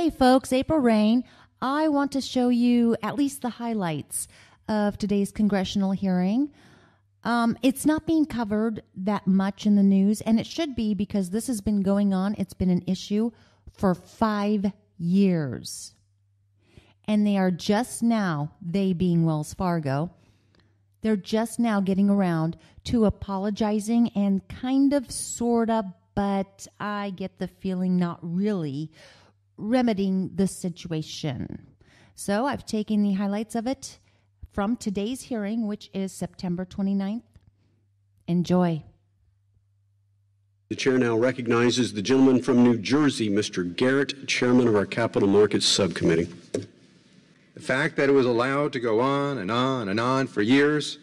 Hey folks, April Reigne. I want to show you at least the highlights of today's congressional hearing. It's not being covered that much in the news, and it should be because this has been going on. It's been an issue for 5 years. And they are just now, they being Wells Fargo, they're just now getting around to apologizing and kind of, sort of, but I get the feeling not really remedying the situation. So I've taken the highlights of it from today's hearing, which is September 29th. Enjoy. The chair now recognizes the gentleman from New Jersey, Mr. Garrett, chairman of our Capital Markets Subcommittee. The fact that it was allowed to go on and on and on for years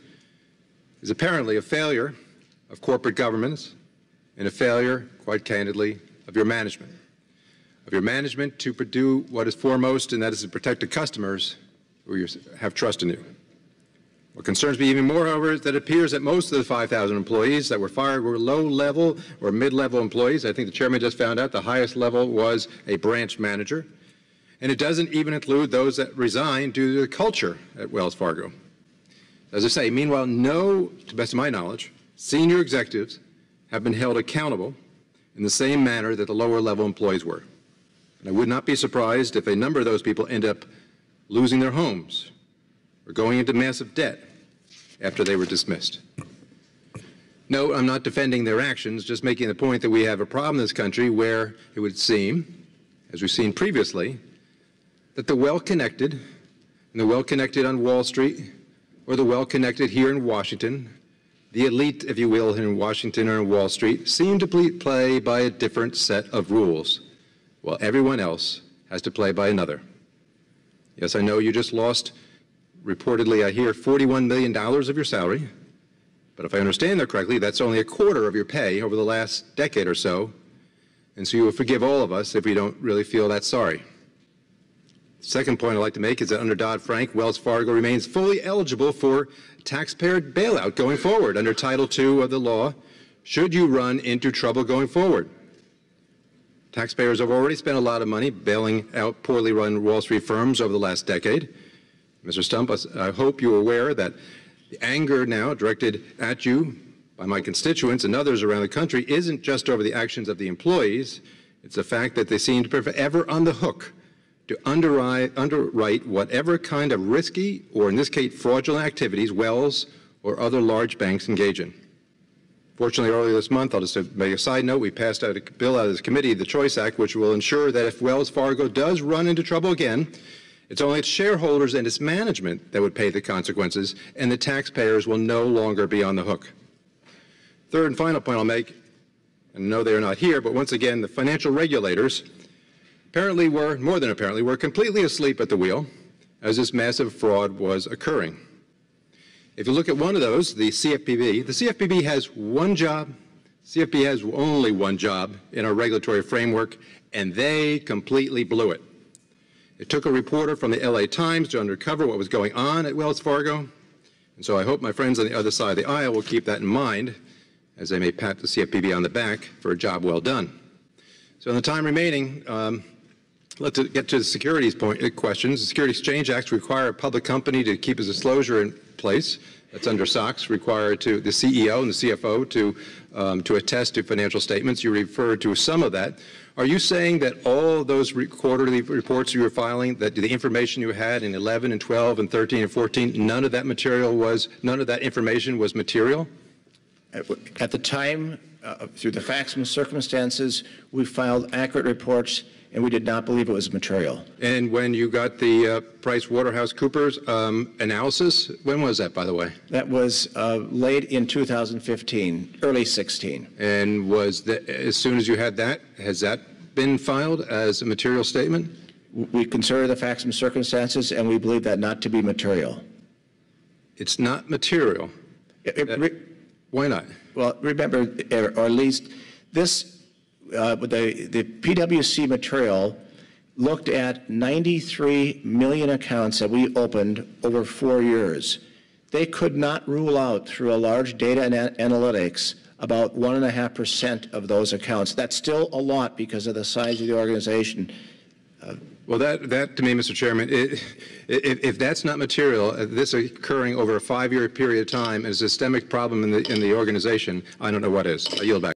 is apparently a failure of corporate governments and a failure, quite candidly, of your management. Of your management to do what is foremost, and that is to protect the customers who have trust in you. What concerns me even more, however, is that it appears that most of the 5,000 employees that were fired were low-level or mid-level employees. I think the chairman just found out the highest level was a branch manager. And it doesn't even include those that resigned due to the culture at Wells Fargo. As I say, meanwhile, no, to the best of my knowledge, senior executives have been held accountable in the same manner that the lower-level employees were. And I would not be surprised if a number of those people end up losing their homes or going into massive debt after they were dismissed. No, I'm not defending their actions, just making the point that we have a problem in this country where it would seem, as we've seen previously, that the well-connected, and the well-connected on Wall Street, or the well-connected here in Washington, the elite, if you will, here in Washington or in Wall Street, seem to play by a different set of rules, while everyone else has to play by another. Yes, I know you just lost, reportedly, I hear, $41 million of your salary, but if I understand that correctly, that's only a quarter of your pay over the last decade or so, and so you will forgive all of us if we don't really feel that sorry. Second point I'd like to make is that under Dodd-Frank, Wells Fargo remains fully eligible for taxpayer bailout going forward under Title II of the law, should you run into trouble going forward. Taxpayers have already spent a lot of money bailing out poorly run Wall Street firms over the last decade. Mr. Stump, I hope you're aware that the anger now directed at you by my constituents and others around the country isn't just over the actions of the employees, it's the fact that they seem to be forever on the hook to underwrite whatever kind of risky, or in this case fraudulent activities, Wells or other large banks engage in. Fortunately, earlier this month, I'll just make a side note, we passed out a bill out of this committee, the Choice Act, which will ensure that if Wells Fargo does run into trouble again, it's only its shareholders and its management that would pay the consequences, and the taxpayers will no longer be on the hook. Third and final point I'll make, and no, they are not here, but once again, the financial regulators apparently were, more than apparently, were completely asleep at the wheel as this massive fraud was occurring. If you look at one of those, the CFPB has one job. CFPB has only one job in our regulatory framework, and they completely blew it. It took a reporter from the LA Times to uncover what was going on at Wells Fargo, and so I hope my friends on the other side of the aisle will keep that in mind as they may pat the CFPB on the back for a job well done. So in the time remaining, let's get to the securities questions. The Security Exchange Acts require a public company to keep its disclosure in place. That's under SOX, required to the CEO and the CFO to attest to financial statements. You referred to some of that. Are you saying that all of those quarterly reports you were filing, that the information you had in 11 and 12 and 13 and 14, none of that information was material? At the time, through the facts and circumstances, we filed accurate reports, and we did not believe it was material. And when you got the PricewaterhouseCoopers analysis, when was that, by the way? That was late in 2015, early 16. And was that, as soon as you had that, has that been filed as a material statement? We consider the facts and circumstances, and we believe that not to be material. It's not material. Why not? Well, remember, or at least this, the PwC material looked at 93 million accounts that we opened over 4 years. They could not rule out through a large data and analytics about 1.5% of those accounts. That's still a lot because of the size of the organization. Well, that to me, Mr. Chairman, if that's not material, this occurring over a 5-year period of time, and a systemic problem in the organization, I don't know what is. I yield back.